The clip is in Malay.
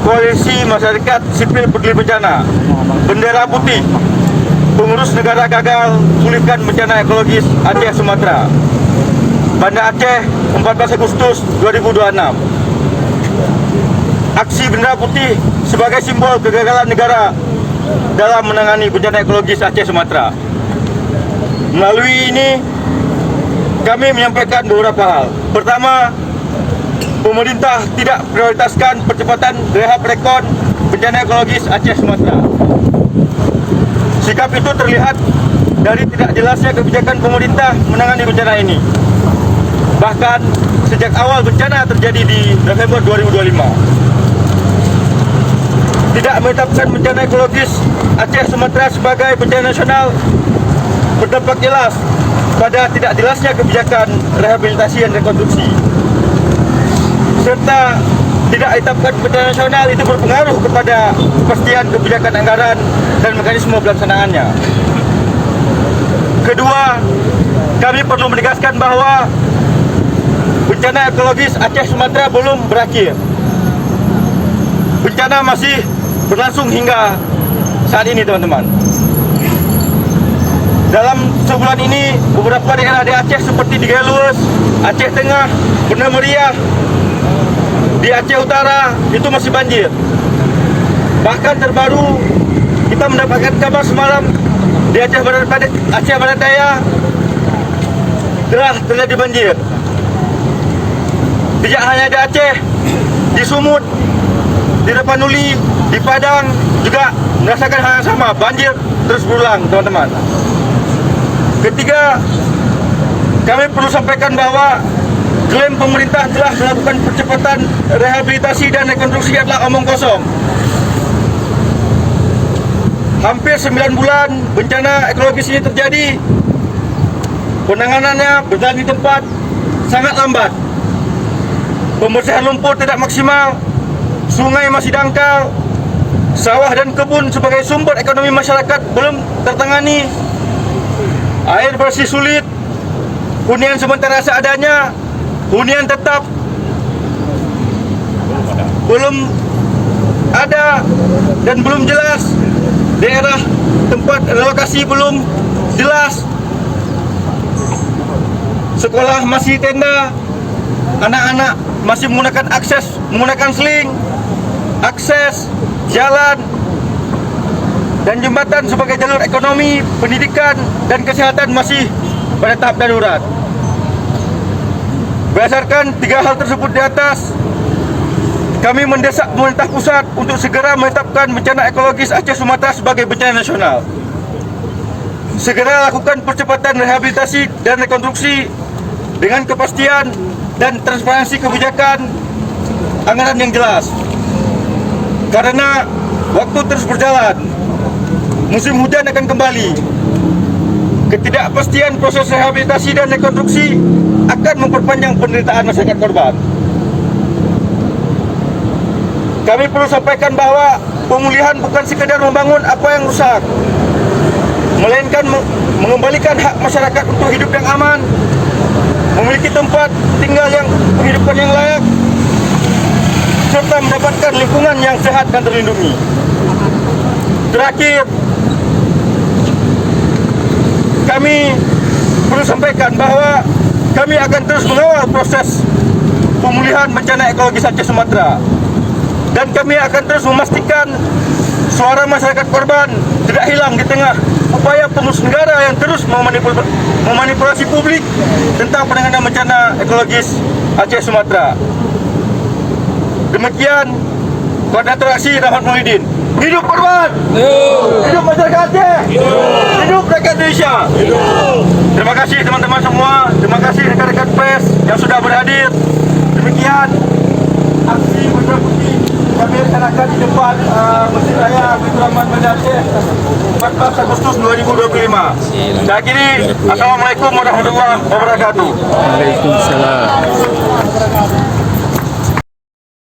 Koalisi Masyarakat Sipil Peduli Bencana, Bendera Putih, Pengurus Negara Gagal Pulihkan Bencana Ekologis Aceh Sumatera, Banda Aceh 14 Agustus 2026. Aksi Bendera Putih sebagai simbol kegagalan negara dalam menangani bencana ekologis Aceh Sumatera. Melalui ini kami menyampaikan beberapa hal. Pertama, pemerintah tidak prioritaskan percepatan rehab rekon bencana ekologis Aceh Sumatera. Sikap itu terlihat dari tidak jelasnya kebijakan pemerintah menangani bencana ini. Bahkan sejak awal bencana terjadi di November 2025. Tidak menetapkan bencana ekologis Aceh Sumatera sebagai bencana nasional berdampak jelas pada tidak jelasnya kebijakan rehabilitasi dan rekonstruksi, serta tidak ditetapkan bencana nasional itu berpengaruh kepada kepastian kebijakan anggaran dan mekanisme pelaksanaannya. Kedua, kami perlu menegaskan bahwa bencana ekologis Aceh Sumatera belum berakhir. Bencana masih berlangsung hingga saat ini, teman-teman. Dalam sebulan ini, beberapa daerah di Aceh seperti di Gelus, Aceh Tengah, Banda Meriah, di Aceh Utara itu masih banjir. Bahkan terbaru kita mendapatkan kabar semalam di Aceh Barat Daya telah terjadi banjir. Tidak hanya di Aceh, di Sumut, di Tapanuli, di Padang juga merasakan hal yang sama, banjir terus berulang, teman-teman. Ketiga, kami perlu sampaikan bahwa klaim pemerintah telah melakukan percepatan rehabilitasi dan rekonstruksi adalah omong kosong. Hampir 9 bulan bencana ekologis ini terjadi, penanganannya berjalan di tempat sangat lambat. Pembersihan lumpur tidak maksimal, sungai masih dangkal, sawah dan kebun sebagai sumber ekonomi masyarakat belum tertangani, air bersih sulit, hunian sementara seadanya, hunian tetap belum ada dan belum jelas, daerah tempat relokasi belum jelas, sekolah masih tenda, anak-anak masih menggunakan seling, akses jalan dan jembatan sebagai jalur ekonomi, pendidikan dan kesehatan masih pada tahap darurat. Berdasarkan 3 hal tersebut di atas, kami mendesak pemerintah pusat untuk segera menetapkan bencana ekologis Aceh Sumatera sebagai bencana nasional. Segera lakukan percepatan rehabilitasi dan rekonstruksi dengan kepastian dan transparansi kebijakan anggaran yang jelas. Karena waktu terus berjalan, musim hujan akan kembali. Ketidakpastian proses rehabilitasi dan rekonstruksi akan memperpanjang penderitaan masyarakat korban. Kami perlu sampaikan bahwa pemulihan bukan sekedar membangun apa yang rusak, melainkan mengembalikan hak masyarakat untuk hidup yang aman, memiliki tempat tinggal yang penghidupan yang layak, serta mendapatkan lingkungan yang sehat dan terlindungi. Terakhir, kami perlu sampaikan bahwa kami akan terus mengawal proses pemulihan bencana ekologis Aceh Sumatera, dan kami akan terus memastikan suara masyarakat korban tidak hilang di tengah upaya pengurus negara yang terus memanipulasi publik tentang penanganan bencana ekologis Aceh Sumatera. Demikian, Koordinator Aksi Rahmat Muhyiddin. Hidup korban! Hidup masyarakat Aceh! Hidup rakyat Indonesia! Terima kasih teman-teman semua. Terima kasih rekan-rekan pers yang sudah berhadir. Demikian aksi Bendera Putih kami rencanakan di depan Masjid Raya Baitur Rahman Banda Aceh 14 Agustus 2025. Saya akhiri. Assalamualaikum warahmatullahi wabarakatuh. Waalaikumsalam.